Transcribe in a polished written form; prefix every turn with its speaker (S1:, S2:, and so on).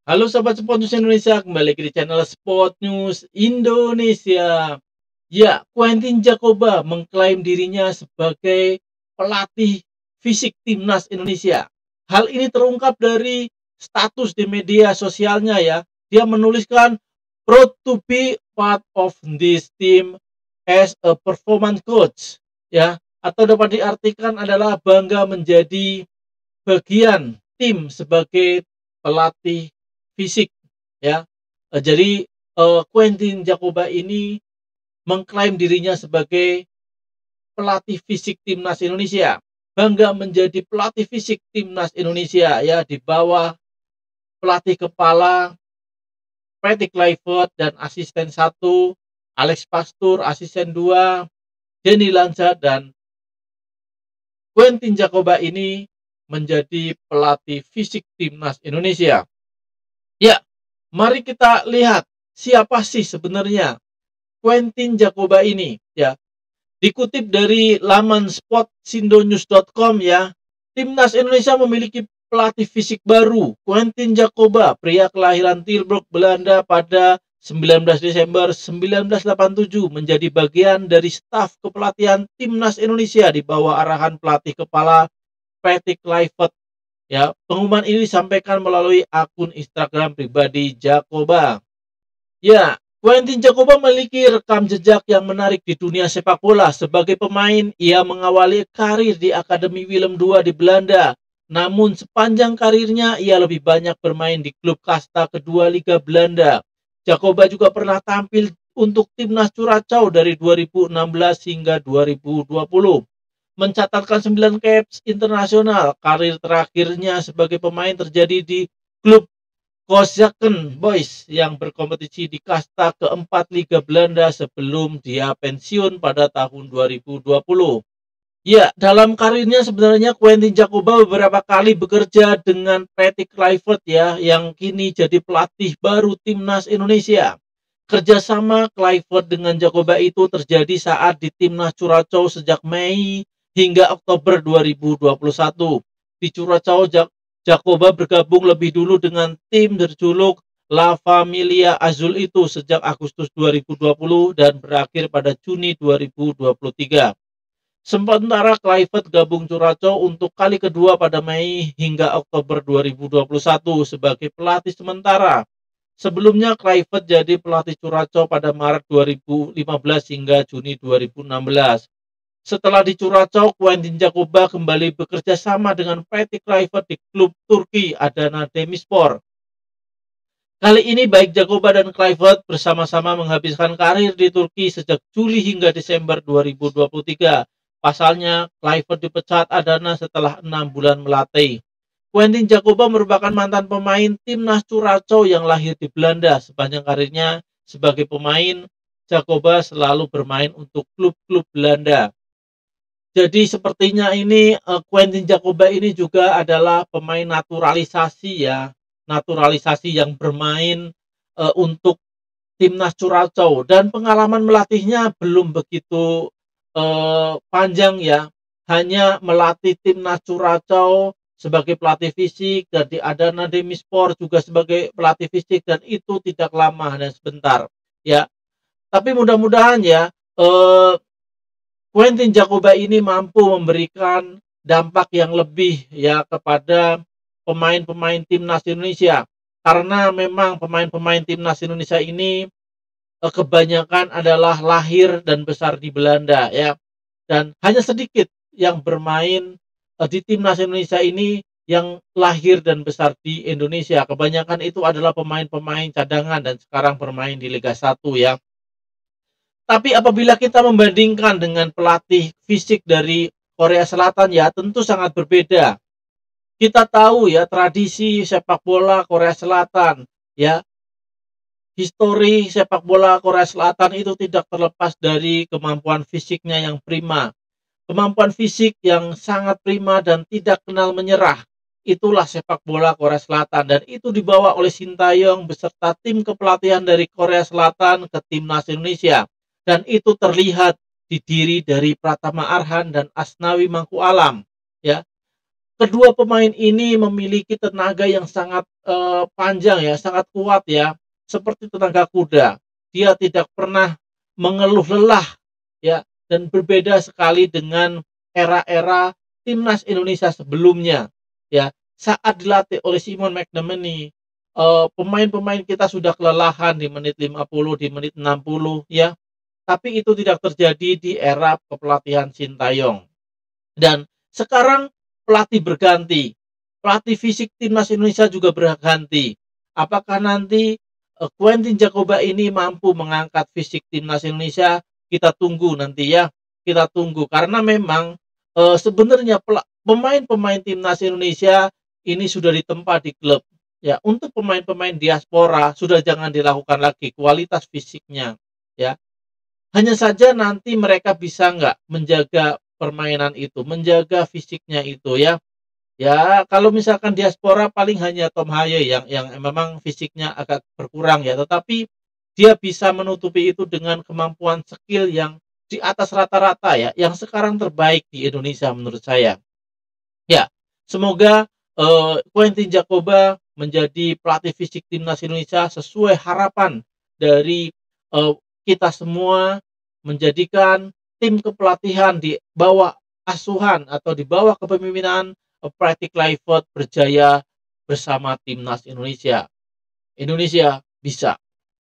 S1: Halo Sobat Sport News Indonesia, kembali lagi di channel Sport News Indonesia. Ya, Quentin Jacoba mengklaim dirinya sebagai pelatih fisik timnas Indonesia. Hal ini terungkap dari status di media sosialnya ya. Dia menuliskan proud to be part of this team as a performance coach ya, atau dapat diartikan adalah bangga menjadi bagian tim sebagai pelatih fisik ya. Jadi Quentin Jacoba ini mengklaim dirinya sebagai pelatih fisik timnas Indonesia. Bangga menjadi pelatih fisik timnas Indonesia ya, di bawah pelatih kepala Patrick Kluivert dan asisten 1 Alex Pastur, asisten 2 Denny Lanza, dan Quentin Jacoba ini menjadi pelatih fisik timnas Indonesia. Ya, mari kita lihat siapa sih sebenarnya Quentin Jacoba ini ya. Dikutip dari laman sportsindonews.com ya, timnas Indonesia memiliki pelatih fisik baru, Quentin Jacoba, pria kelahiran Tilburg, Belanda pada 19 Desember 1987, menjadi bagian dari staf kepelatihan timnas Indonesia di bawah arahan pelatih kepala Patrick Kluivert. Ya, pengumuman ini disampaikan melalui akun Instagram pribadi Jacoba. Ya, Quentin Jacoba memiliki rekam jejak yang menarik di dunia sepak bola. Sebagai pemain, ia mengawali karir di Akademi Willem II di Belanda. Namun sepanjang karirnya, ia lebih banyak bermain di klub kasta kedua Liga Belanda. Jacoba juga pernah tampil untuk timnas Curaçao dari 2016 hingga 2020. Mencatatkan 9 caps internasional. Karir terakhirnya sebagai pemain terjadi di klub Kozakken Boys yang berkompetisi di kasta keempat Liga Belanda sebelum dia pensiun pada tahun 2020. Ya, dalam karirnya sebenarnya Quentin Jacoba beberapa kali bekerja dengan Patrick Kluivert ya, yang kini jadi pelatih baru timnas Indonesia. Kerjasama Kluivert dengan Jacoba itu terjadi saat di timnas Curaçao sejak Mei hingga Oktober 2021. Di Curaçao, Jacoba bergabung lebih dulu dengan tim berjuluk La Familia Azul itu sejak Agustus 2020 dan berakhir pada Juni 2023. Sementara Kluivert gabung Curaçao untuk kali kedua pada Mei hingga Oktober 2021 sebagai pelatih sementara. Sebelumnya Kluivert jadi pelatih Curaçao pada Maret 2015 hingga Juni 2016. Setelah di Curaçao, Quentin Jacoba kembali bekerja sama dengan Patrick Kluivert di klub Turki Adana Demirspor. Kali ini baik Jacoba dan Kluivert bersama-sama menghabiskan karir di Turki sejak Juli hingga Desember 2023. Pasalnya, Kluivert dipecat Adana setelah 6 bulan melatih. Quentin Jacoba merupakan mantan pemain timnas Curaçao yang lahir di Belanda. Sepanjang karirnya sebagai pemain, Jacoba selalu bermain untuk klub-klub Belanda. Jadi sepertinya ini Quentin Jacoba ini juga adalah pemain naturalisasi ya, naturalisasi yang bermain untuk timnas Curaçao, dan pengalaman melatihnya belum begitu panjang ya. Hanya melatih timnas Curaçao sebagai pelatih fisik dan di Adana Demirspor juga sebagai pelatih fisik, dan itu tidak lama dan sebentar ya. Tapi mudah-mudahan ya Quentin Jacoba ini mampu memberikan dampak yang lebih ya kepada pemain-pemain timnas Indonesia, karena memang pemain-pemain timnas Indonesia ini kebanyakan adalah lahir dan besar di Belanda ya, dan hanya sedikit yang bermain di timnas Indonesia ini yang lahir dan besar di Indonesia. Kebanyakan itu adalah pemain-pemain cadangan dan sekarang bermain di Liga 1 ya. Tapi apabila kita membandingkan dengan pelatih fisik dari Korea Selatan ya, tentu sangat berbeda. Kita tahu ya tradisi sepak bola Korea Selatan ya, histori sepak bola Korea Selatan itu tidak terlepas dari kemampuan fisiknya yang prima. Kemampuan fisik yang sangat prima dan tidak kenal menyerah. Itulah sepak bola Korea Selatan, dan itu dibawa oleh Sintayong beserta tim kepelatihan dari Korea Selatan ke timnas Indonesia. Dan itu terlihat di diri dari Pratama Arhan dan Asnawi Mangku Alam ya. Kedua pemain ini memiliki tenaga yang sangat, panjang ya, sangat kuat ya, seperti tenaga kuda. Dia tidak pernah mengeluh lelah ya, dan berbeda sekali dengan era-era timnas Indonesia sebelumnya ya. Saat dilatih oleh Simon McManamy, pemain-pemain kita sudah kelelahan di menit 50, di menit 60 ya, tapi itu tidak terjadi di era kepelatihan Sintayong. Dan sekarang pelatih berganti, pelatih fisik timnas Indonesia juga berganti. Apakah nanti Quentin Jacoba ini mampu mengangkat fisik timnas Indonesia? Kita tunggu nanti ya, kita tunggu karena memang sebenarnya pemain-pemain timnas Indonesia ini sudah ditempa di klub. Ya, untuk pemain-pemain diaspora sudah jangan dilakukan lagi kualitas fisiknya. Ya, hanya saja nanti mereka bisa nggak menjaga permainan itu, menjaga fisiknya itu ya. Ya, kalau misalkan diaspora paling hanya Tom Haye yang memang fisiknya agak berkurang ya, tetapi dia bisa menutupi itu dengan kemampuan skill yang di atas rata-rata ya, yang sekarang terbaik di Indonesia menurut saya. Ya, semoga Quentin Jacoba menjadi pelatih fisik timnas Indonesia sesuai harapan dari kita semua, menjadikan tim kepelatihan di bawah asuhan atau di bawah kepemimpinan Patrick Kluivert berjaya bersama timnas Indonesia. Indonesia bisa.